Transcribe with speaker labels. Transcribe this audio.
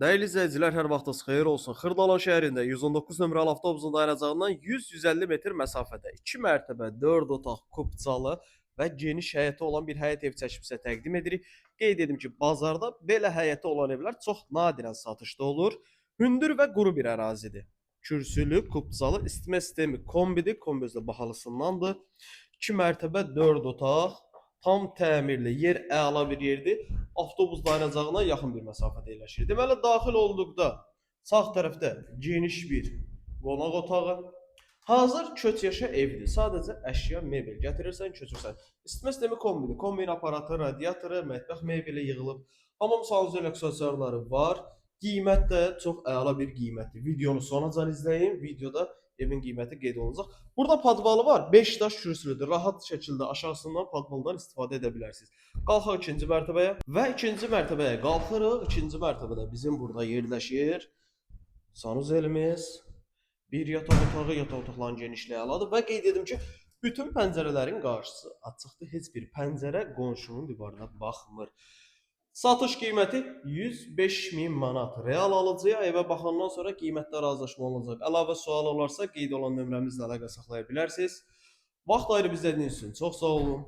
Speaker 1: Dəyərli izləyicilər, hər vaxtınız xeyir olsun. Xırdalan şəhərində 119 nömrəli avtobusun dayanacağından 100-150 metr məsafədə 2 mərtəbə, 4 otaq, kupçalı və geniş həyəti olan bir həyət ev çəkib sizə təqdim edirik. Qeyd edim ki, bazarda belə həyəti olan evlər çox nadirən satışda olur. Hündür və quru bir ərazidir. Kürsülü, kupçalı, isitmə sistemi kombidir. Kombi özü də bahalısındandır. 2 mərtəbə, 4 otaq, tam təmirli, yer əla bir yerdir. Avtobus dayanacağına yaxın bir məsafədə yerləşir. Deməli, daxil olduqda sağ tərəfdə geniş bir qonaq otağı. Hazır köç yaşa evdir. Sadəcə əşya, mebel gətirirsən, köçürsən. İsitmə sistemi kombidir. Kombin aparatı, radiatoru, mətbəx mebeli yığılıb. Hamam sanuzel aksesuarları var. Qiymət də çox əla bir qiymətdir. Videonu sonacan izləyin. Videoda evin qiyməti qeyd olunacaq. Burada podvalı var. 5 daş kürsülüdür. Rahat şəkildə aşağısından podvaldan istifadə edə bilərsiniz. Qalxaq ikinci mərtəbəyə və ikinci mərtəbəyə qalxırıq. İkinci mərtəbədə bizim burada yerləşir sanuzelimiz. Bir yataq otağı, yataq otaqların genişliyi əladır və qeyd edim ki, bütün pəncərələrin qarşısı açıqdır. Heç bir pəncərə qonşunun divarına baxmır. Satış qiyməti 105.000 manat. Real alıcıya evə baxandan sonra qiymətdə razılaşma olunacaq. Əlavə sual olarsa qeyd olan nömrəmizlə əlaqə saxlaya bilərsiniz. Vaxt ayırıb izlədiyiniz üçün çox sağ olun.